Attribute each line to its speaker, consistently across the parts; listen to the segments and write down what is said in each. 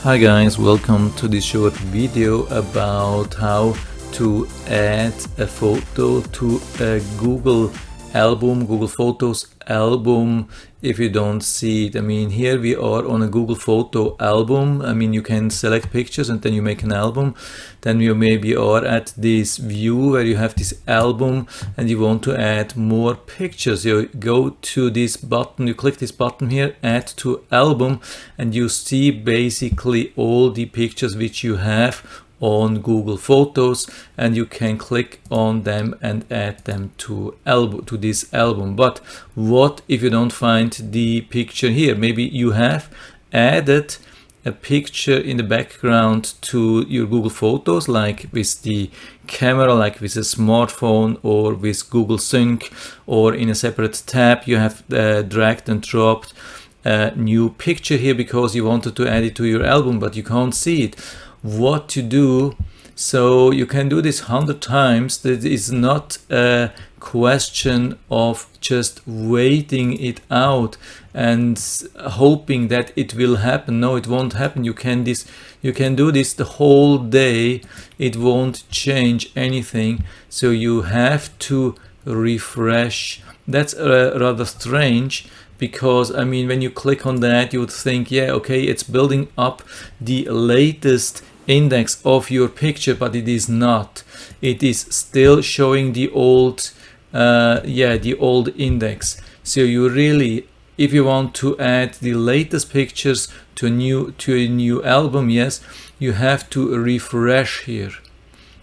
Speaker 1: Hi guys, welcome to this short video about how to add a photo to a Google Photos album if you don't see it. I mean, here we are on a Google Photo album. I mean, you can select pictures and then you make an album. Then you maybe are at this view where you have this album and you want to add more pictures. You go to this button, you click this button here, add to album, and you see basically all the pictures which you have on Google Photos, and you can click on them and add them to this album. But what if you don't find the picture here? Maybe you have added a picture in the background to your Google Photos, like with the camera, like with a smartphone or with Google Sync, or in a separate tab you have dragged and dropped a new picture here because you wanted to add it to your album, but you can't see it. What to do? So you can do this 100 times. That is not a question of just waiting it out and hoping that it will happen. No, it won't happen. You can do this the whole day. It won't change anything. So you have to refresh. That's rather strange, because I mean, when you click on that, you would think, yeah, okay, it's building up the latest index of your picture, but it is not. It is still showing the old the old index. So you really, if you want to add the latest pictures to a new album, yes, you have to refresh here.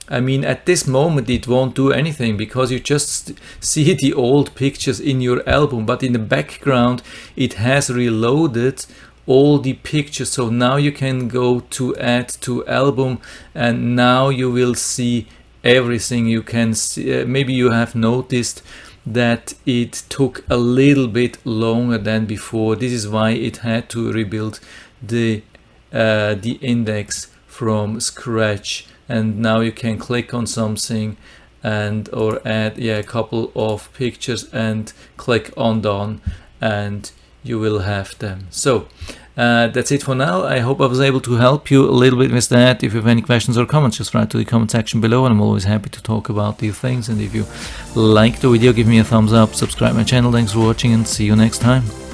Speaker 1: I mean, at this moment it won't do anything because you just see the old pictures in your album, but in the background it has reloaded all the pictures. So now you can go to add to album, and now you will see everything. You can see, maybe you have noticed that it took a little bit longer than before. This is why it had to rebuild the index from scratch. And now you can click on something or add a couple of pictures and click on done, and you will have them. So that's it for now. I hope I was able to help you a little bit with that. If you have any questions or comments, just write to the comment section below, and I'm always happy to talk about these things. And if you like the video, give me a thumbs up, subscribe my channel. Thanks for watching, and see you next time.